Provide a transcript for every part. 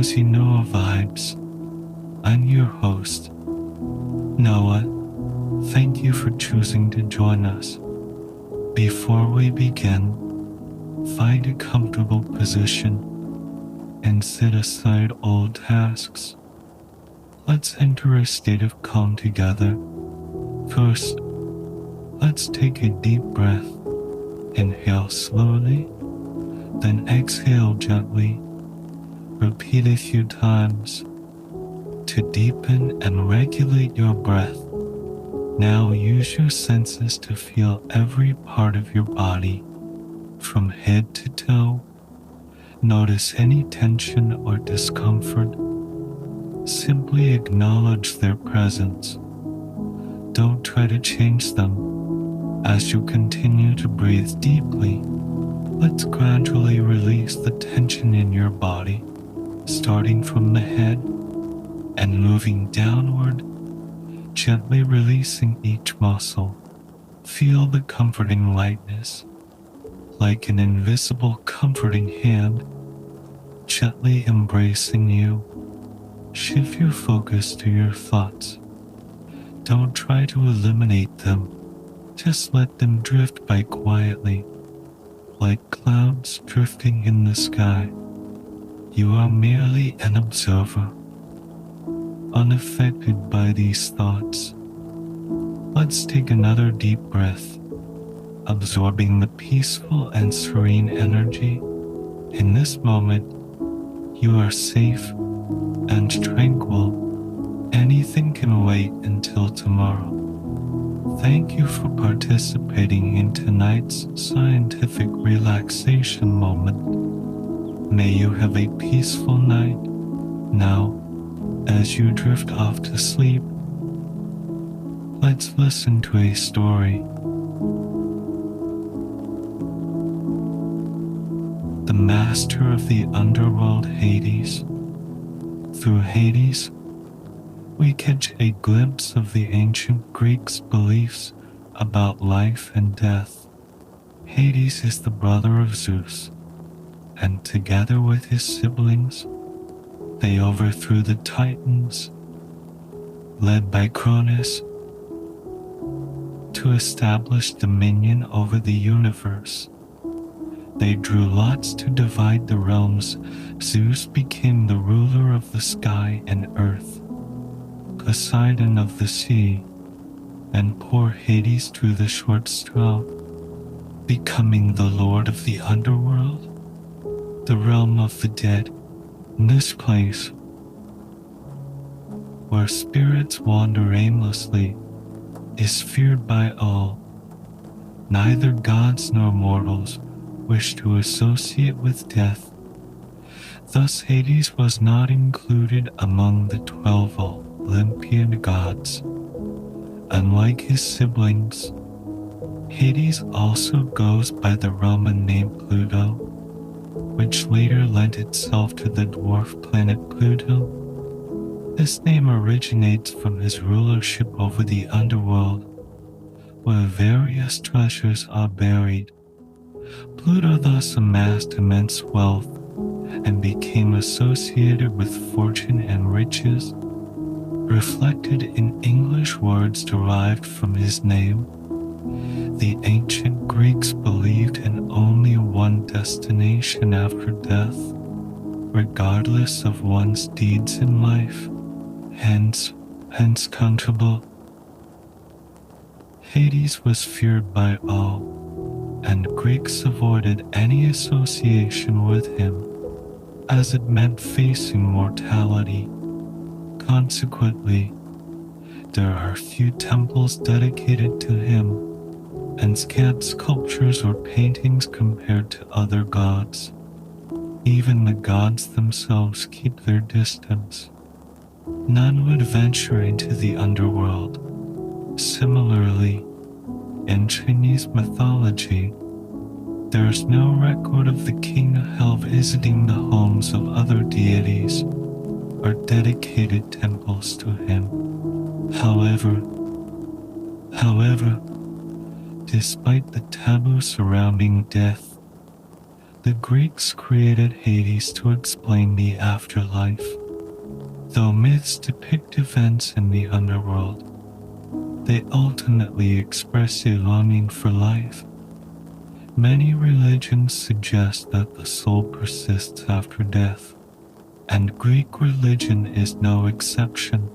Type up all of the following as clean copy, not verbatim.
Cozy Noah Vibes. I'm your host, Noah. Thank you for choosing to join us. Before we begin, find a comfortable position and set aside all tasks. Let's enter a state of calm together. First, let's take a deep breath. Inhale slowly, then exhale gently. Repeat a few times to deepen and regulate your breath. Now use your senses to feel every part of your body, from head to toe. Notice any tension or discomfort. Simply acknowledge their presence. Don't try to change them. As you continue to breathe deeply, let's gradually release the tension in your body, starting from the head and moving downward, gently releasing each muscle. Feel the comforting lightness, like an invisible comforting hand, gently embracing you. Shift your focus to your thoughts. Don't try to eliminate them. Just let them drift by quietly, like clouds drifting in the sky. You are merely an observer, unaffected by these thoughts. Let's take another deep breath, absorbing the peaceful and serene energy. In this moment, you are safe and tranquil. Anything can wait until tomorrow. Thank you for participating in tonight's scientific relaxation moment. May you have a peaceful night. Now, as you drift off to sleep, let's listen to a story. The Master of the Underworld, Hades. Through Hades, we catch a glimpse of the ancient Greeks' beliefs about life and death. Hades is the brother of Zeus, and together with his siblings, they overthrew the Titans, led by Cronus, to establish dominion over the universe. They drew lots to divide the realms. Zeus became the ruler of the sky and earth, Poseidon of the sea, and poor Hades drew the short straw, becoming the lord of the underworld, the realm of the dead. This place, where spirits wander aimlessly, is feared by all. Neither gods nor mortals wish to associate with death. Thus Hades was not included among the 12 Olympian gods. Unlike his siblings, Hades also goes by the Roman name Pluto, which later lent itself to the dwarf planet Pluto. This name originates from his rulership over the underworld, where various treasures are buried. Pluto thus amassed immense wealth and became associated with fortune and riches, reflected in English words derived from his name. The ancient Greeks believed in only one destination after death, regardless of one's deeds in life, hence comfortable. Hades was feared by all, and Greeks avoided any association with him, as it meant facing mortality. Consequently, there are few temples dedicated to him, and scant sculptures or paintings compared to other gods. Even the gods themselves keep their distance. None would venture into the underworld. Similarly, in Chinese mythology, there is no record of the king of hell visiting the homes of other deities or dedicated temples to him. However, despite the taboo surrounding death, The Greeks created Hades to explain the afterlife. Though myths depict events in the underworld, they ultimately express a longing for life. Many religions suggest that the soul persists after death, and Greek religion is no exception.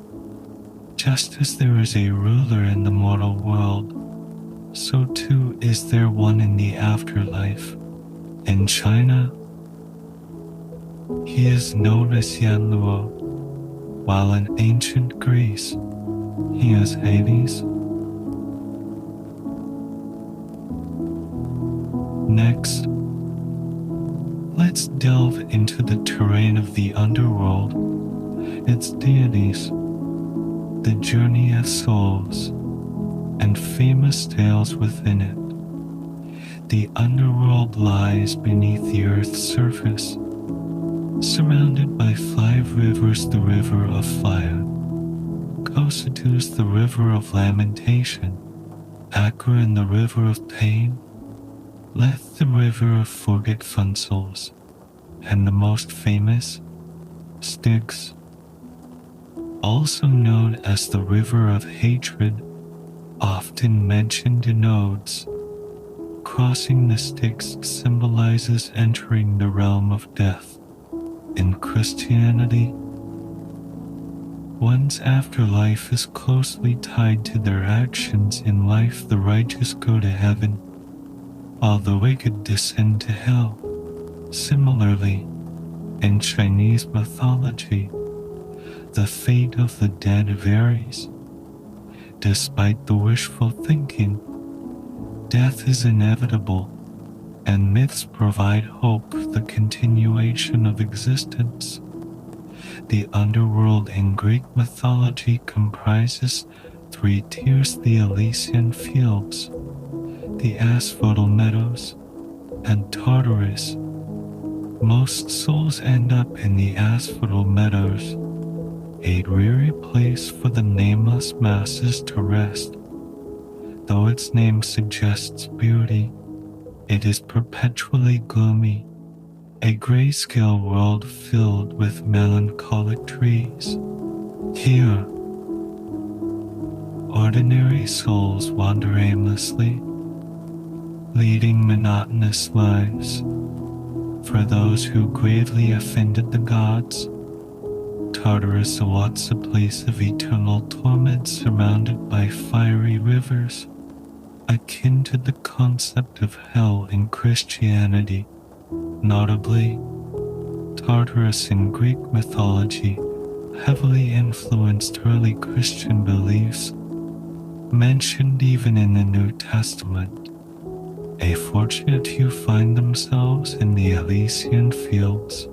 Just as there is a ruler in the mortal world, so too is there one in the afterlife. In China, he is known as Yanluo, while in ancient Greece, he is Hades. Next, let's delve into the terrain of the underworld, its deities, the journey of souls, and famous tales within it. The underworld lies beneath the earth's surface, surrounded by 5 rivers: the river of fire, Cocytus the river of lamentation, Akron the river of pain, Leth the river of forgetful, and the most famous, Styx, also known as the river of hatred, often mentioned in odes. Crossing the Styx symbolizes entering the realm of death. In Christianity, one's afterlife is closely tied to their actions in life. The righteous go to heaven, while the wicked descend to hell. Similarly, in Chinese mythology, the fate of the dead varies. Despite the wishful thinking, death is inevitable, and myths provide hope for the continuation of existence. The underworld in Greek mythology comprises 3 tiers: the Elysian fields, the asphodel meadows, and Tartarus. Most souls end up in the asphodel meadows, a dreary place for the nameless masses to rest. Though its name suggests beauty, it is perpetually gloomy, a grayscale world filled with melancholic trees. Here, ordinary souls wander aimlessly, leading monotonous lives. For those who gravely offended the gods, Tartarus awaits a place of eternal torment surrounded by fiery rivers, akin to the concept of hell in Christianity. Notably, Tartarus in Greek mythology heavily influenced early Christian beliefs, mentioned even in the New Testament. A fortunate who find themselves in the Elysian fields,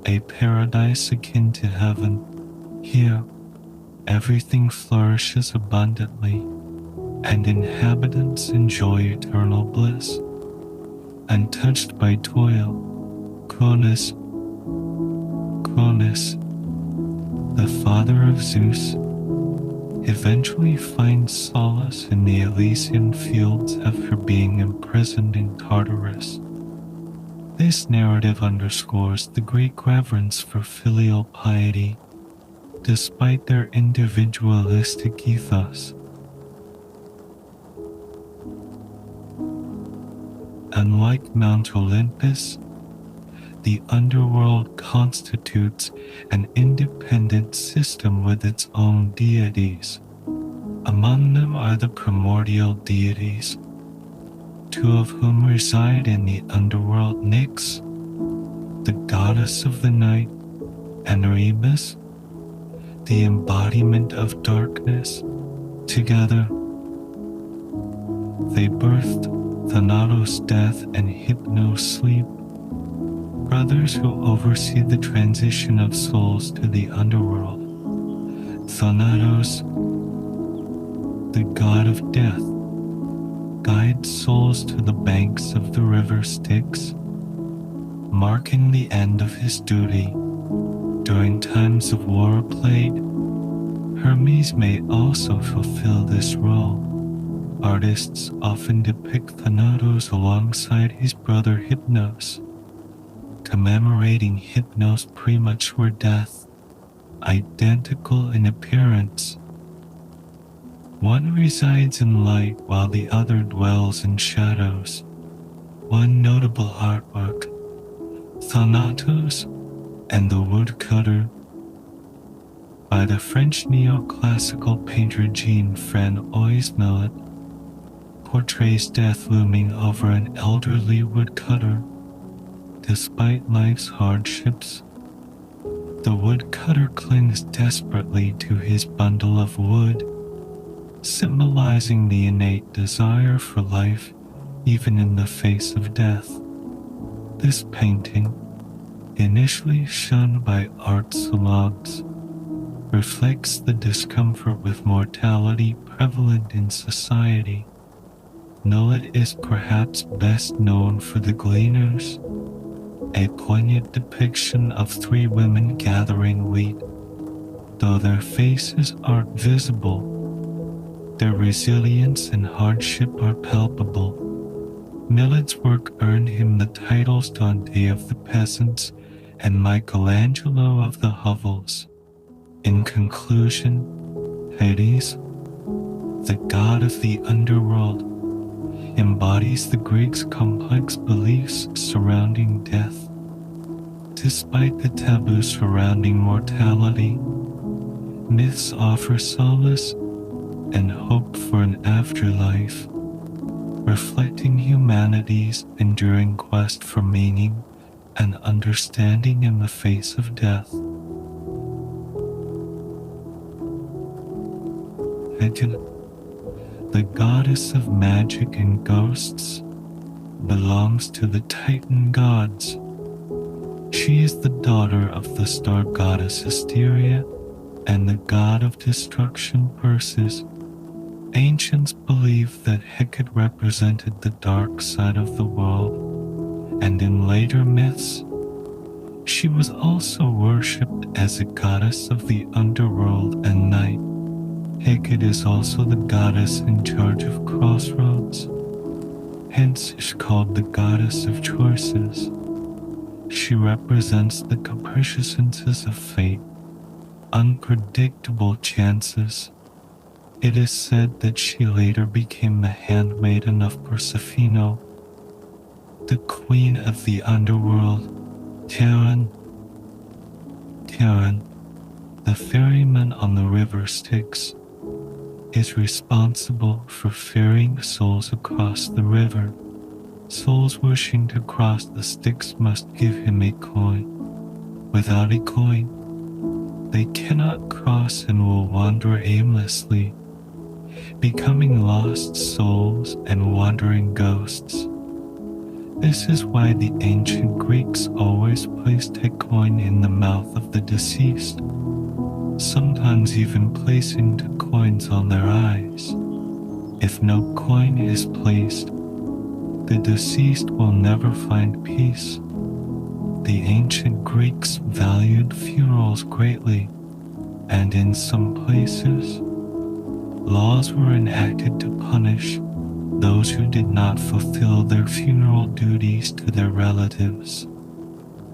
a paradise akin to heaven. Here, everything flourishes abundantly, and inhabitants enjoy eternal bliss. Untouched by toil, Cronus, the father of Zeus, eventually finds solace in the Elysian fields after being imprisoned in Tartarus. This narrative underscores the Greek reverence for filial piety, despite their individualistic ethos. Unlike Mount Olympus, the underworld constitutes an independent system with its own deities. Among them are the primordial deities, 2 of whom reside in the underworld: Nyx, the goddess of the night, and Erebus, the embodiment of darkness. Together, they birthed Thanatos death and Hypnos sleep, brothers who oversee the transition of souls to the underworld. Thanatos, the god of death, guides souls to the banks of the river Styx, marking the end of his duty. During times of war or plague, Hermes may also fulfill this role. Artists often depict Thanatos alongside his brother Hypnos, commemorating Hypno's premature death, identical in appearance. One resides in light while the other dwells in shadows. One notable artwork, Thanatos and the Woodcutter, by the French neoclassical painter Jean-François Millet, portrays death looming over an elderly woodcutter. Despite life's hardships, the woodcutter clings desperately to his bundle of wood, symbolizing the innate desire for life even in the face of death. This painting, initially shunned by art salons, reflects the discomfort with mortality prevalent in society. Millet is perhaps best known for The Gleaners, a poignant depiction of three women gathering wheat. Though their faces aren't visible, their resilience and hardship are palpable. Millet's work earned him the titles Dante of the Peasants and Michelangelo of the Hovels. In conclusion, Hades, the god of the underworld, embodies the Greeks' complex beliefs surrounding death. Despite the taboo surrounding mortality, myths offer solace and hope for an afterlife, reflecting humanity's enduring quest for meaning and understanding in the face of death. Hecate, the goddess of magic and ghosts, belongs to the Titan gods. She is the daughter of the star goddess Asteria and the god of destruction Perseus. Ancients believed that Hecate represented the dark side of the world, and in later myths, she was also worshipped as a goddess of the underworld and night. Hecate is also the goddess in charge of crossroads, hence is called the goddess of choices. She represents the capriciousness of fate, unpredictable chances. It is said that she later became the handmaiden of Persephone, the queen of the underworld. Charon, the ferryman on the river Styx, is responsible for ferrying souls across the river. Souls wishing to cross the Styx must give him a coin. Without a coin, they cannot cross and will wander aimlessly, becoming lost souls and wandering ghosts. This is why the ancient Greeks always placed a coin in the mouth of the deceased, sometimes even placing two coins on their eyes. If no coin is placed, the deceased will never find peace. The ancient Greeks valued funerals greatly, and in some places, laws were enacted to punish those who did not fulfill their funeral duties to their relatives.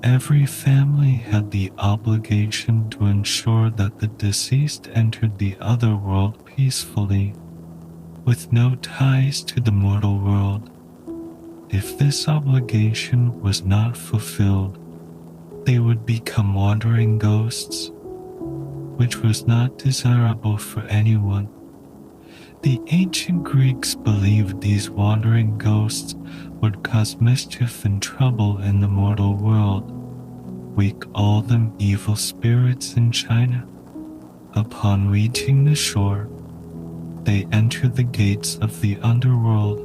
Every family had the obligation to ensure that the deceased entered the other world peacefully, with no ties to the mortal world. If this obligation was not fulfilled, they would become wandering ghosts, which was not desirable for anyone. The ancient Greeks believed these wandering ghosts would cause mischief and trouble in the mortal world. We call them evil spirits in China. Upon reaching the shore, they enter the gates of the underworld,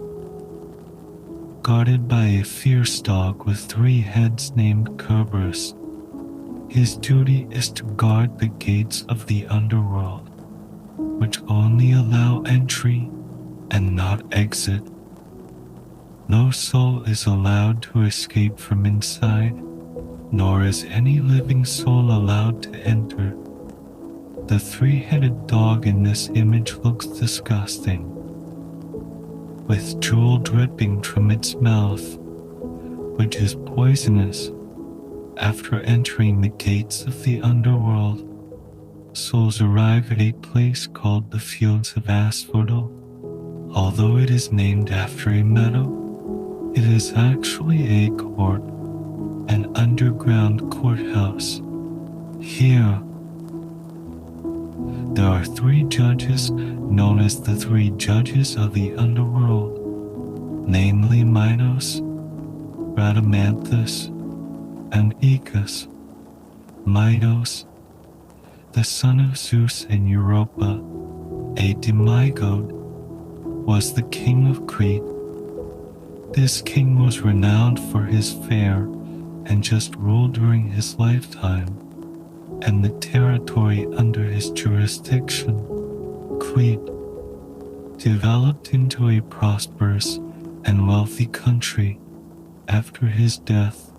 guarded by a fierce dog with 3 heads named Cerberus. His duty is to guard the gates of the underworld, which only allow entry and not exit. No soul is allowed to escape from inside, nor is any living soul allowed to enter. The 3-headed dog in this image looks disgusting, with drool dripping from its mouth, which is poisonous. After entering the gates of the underworld, souls arrive at a place called the Fields of Asphodel. Although it is named after a meadow, it is actually a court, an underground courthouse. Here, there are three judges known as the three judges of the underworld, namely Minos, Rhadamanthus, and Aeacus. Minos, the son of Zeus and Europa, a demigod, was the king of Crete. This king was renowned for his fair and just rule during his lifetime, and the territory under his jurisdiction, Crete, developed into a prosperous and wealthy country. After his death,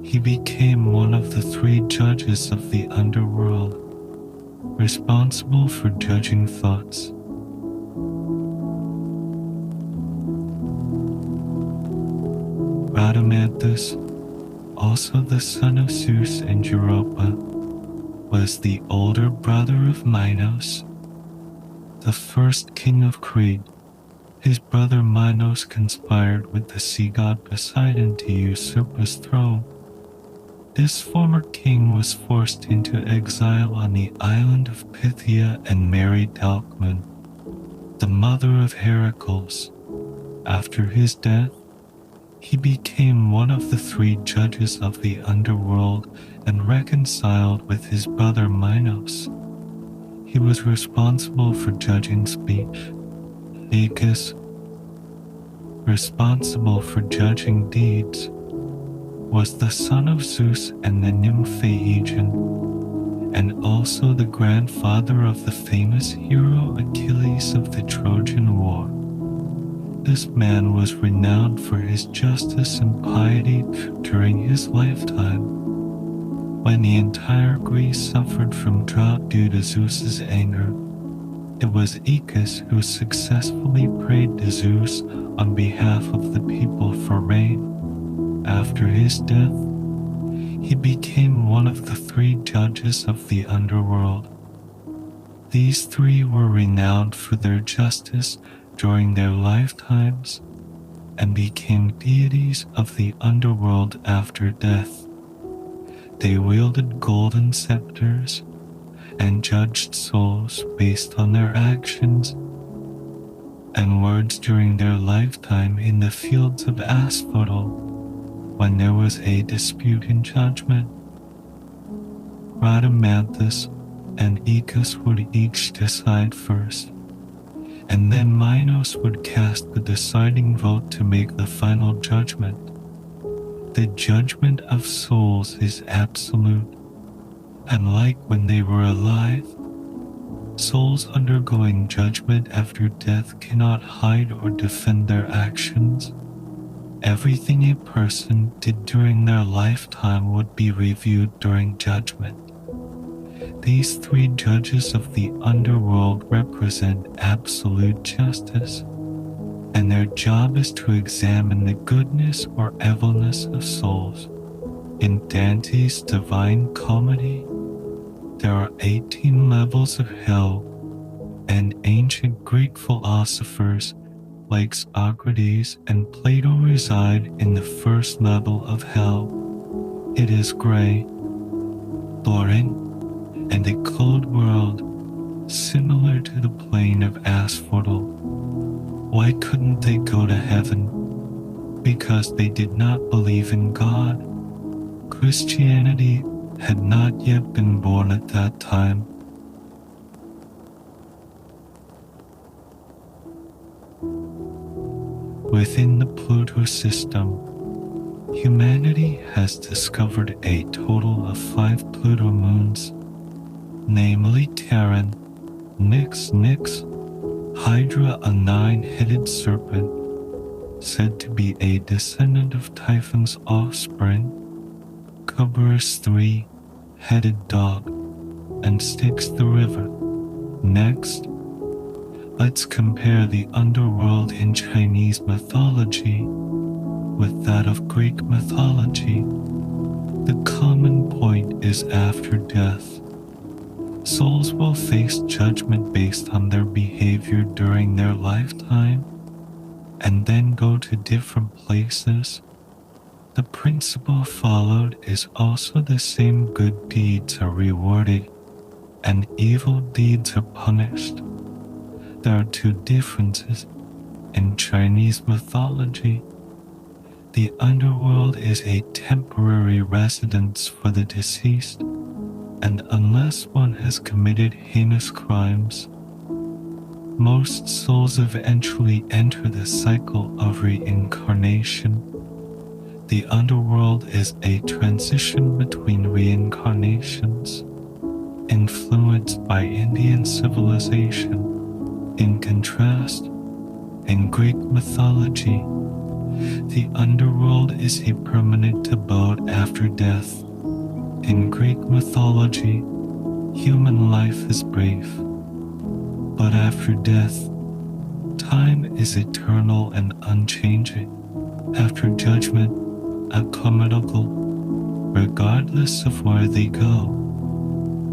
he became one of the three judges of the underworld, responsible for judging thoughts. Rhadamanthus, also the son of Zeus and Europa, was the older brother of Minos, the first king of Crete. His brother Minos conspired with the sea god Poseidon to usurp his throne. This former king was forced into exile on the island of Pythia and married Alcmene, the mother of Heracles. After his death, he became one of the three judges of the underworld and reconciled with his brother Minos. He was responsible for judging speech. Aeacus, responsible for judging deeds, was the son of Zeus and the nymph Aegean, and also the grandfather of the famous hero Achilles of the Trojan War. This man was renowned for his justice and piety during his lifetime. When the entire Greece suffered from drought due to Zeus's anger, it was Aeacus who successfully prayed to Zeus on behalf of the people for rain. After his death, he became one of the three judges of the underworld. These three were renowned for their justice during their lifetimes and became deities of the underworld after death. They wielded golden scepters and judged souls based on their actions and words during their lifetime in the Fields of Asphodel when there was a dispute in judgment. Rhadamanthus and Aeacus would each decide first, and then Minos would cast the deciding vote to make the final judgment. The judgment of souls is absolute, and like when they were alive, souls undergoing judgment after death cannot hide or defend their actions. Everything a person did during their lifetime would be reviewed during judgment. These three judges of the underworld represent absolute justice, and their job is to examine the goodness or evilness of souls. In Dante's Divine Comedy, there are 18 levels of hell, and ancient Greek philosophers like Socrates and Plato reside in the first level of hell. It is gray, boring, and a cold world, similar to the plane of Asphodel. Why couldn't they go to heaven? Because they did not believe in God. Christianity had not yet been born at that time. Within the Pluto system, humanity has discovered a total of 5 Pluto moons, namely Terran, Nyx, Hydra, a 9-headed serpent, said to be a descendant of Typhon's offspring, Cerberus, 3-headed dog, and Styx the river. Next, let's compare the underworld in Chinese mythology with that of Greek mythology. The common point is after death, souls will face judgment based on their behavior during their lifetime and then go to different places. The principle followed is also the same: good deeds are rewarded and evil deeds are punished. There are two differences in Chinese mythology. The underworld is a temporary residence for the deceased, and unless one has committed heinous crimes, most souls eventually enter the cycle of reincarnation. The underworld is a transition between reincarnations, influenced by Indian civilization. In contrast, in Greek mythology, the underworld is a permanent abode after death. In Greek mythology, human life is brief, but after death, time is eternal and unchanging. After judgment, accountable, regardless of where they go,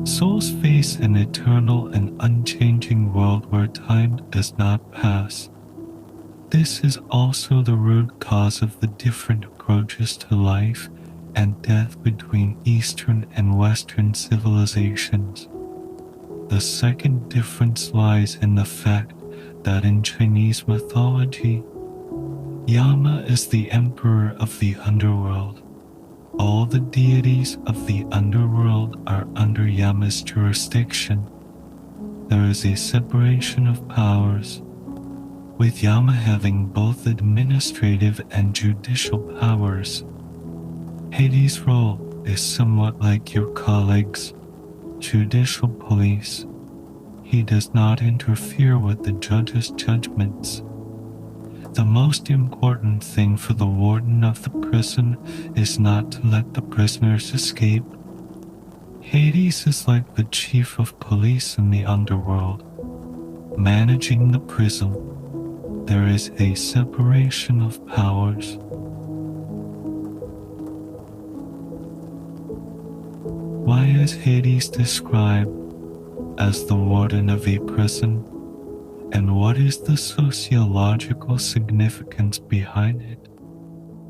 souls face an eternal and unchanging world where time does not pass. This is also the root cause of the different approaches to life and death between Eastern and Western civilizations. The second difference lies in the fact that in Chinese mythology, Yama is the emperor of the underworld. All the deities of the underworld are under Yama's jurisdiction. There is a separation of powers, with Yama having both administrative and judicial powers. Hades' role is somewhat like your colleagues' judicial police. He does not interfere with the judge's judgments. The most important thing for the warden of the prison is not to let the prisoners escape. Hades is like the chief of police in the underworld, managing the prison. There is a separation of powers. Why is Hades described as the warden of a prison? And what is the sociological significance behind it?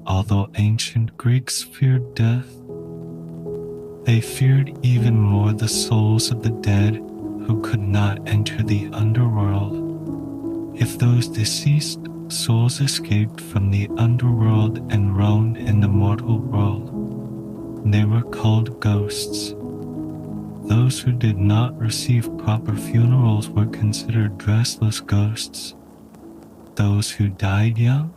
Although ancient Greeks feared death, they feared even more the souls of the dead who could not enter the underworld. If those deceased souls escaped from the underworld and roamed in the mortal world, they were called ghosts. Those who did not receive proper funerals were considered dressless ghosts. Those who died young,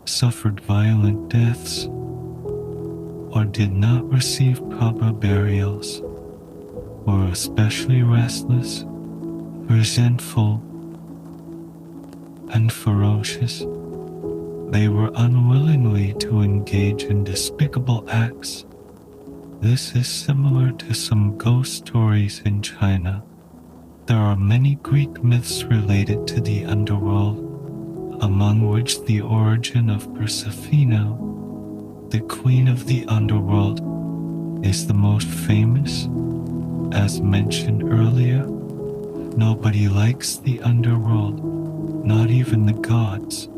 suffered violent deaths, or did not receive proper burials were especially restless, resentful, and ferocious. They were unwillingly to engage in despicable acts. This is similar to some ghost stories in China. There are many Greek myths related to the underworld, among which the origin of Persephone, the queen of the underworld, is the most famous. As mentioned earlier, nobody likes the underworld, not even the gods.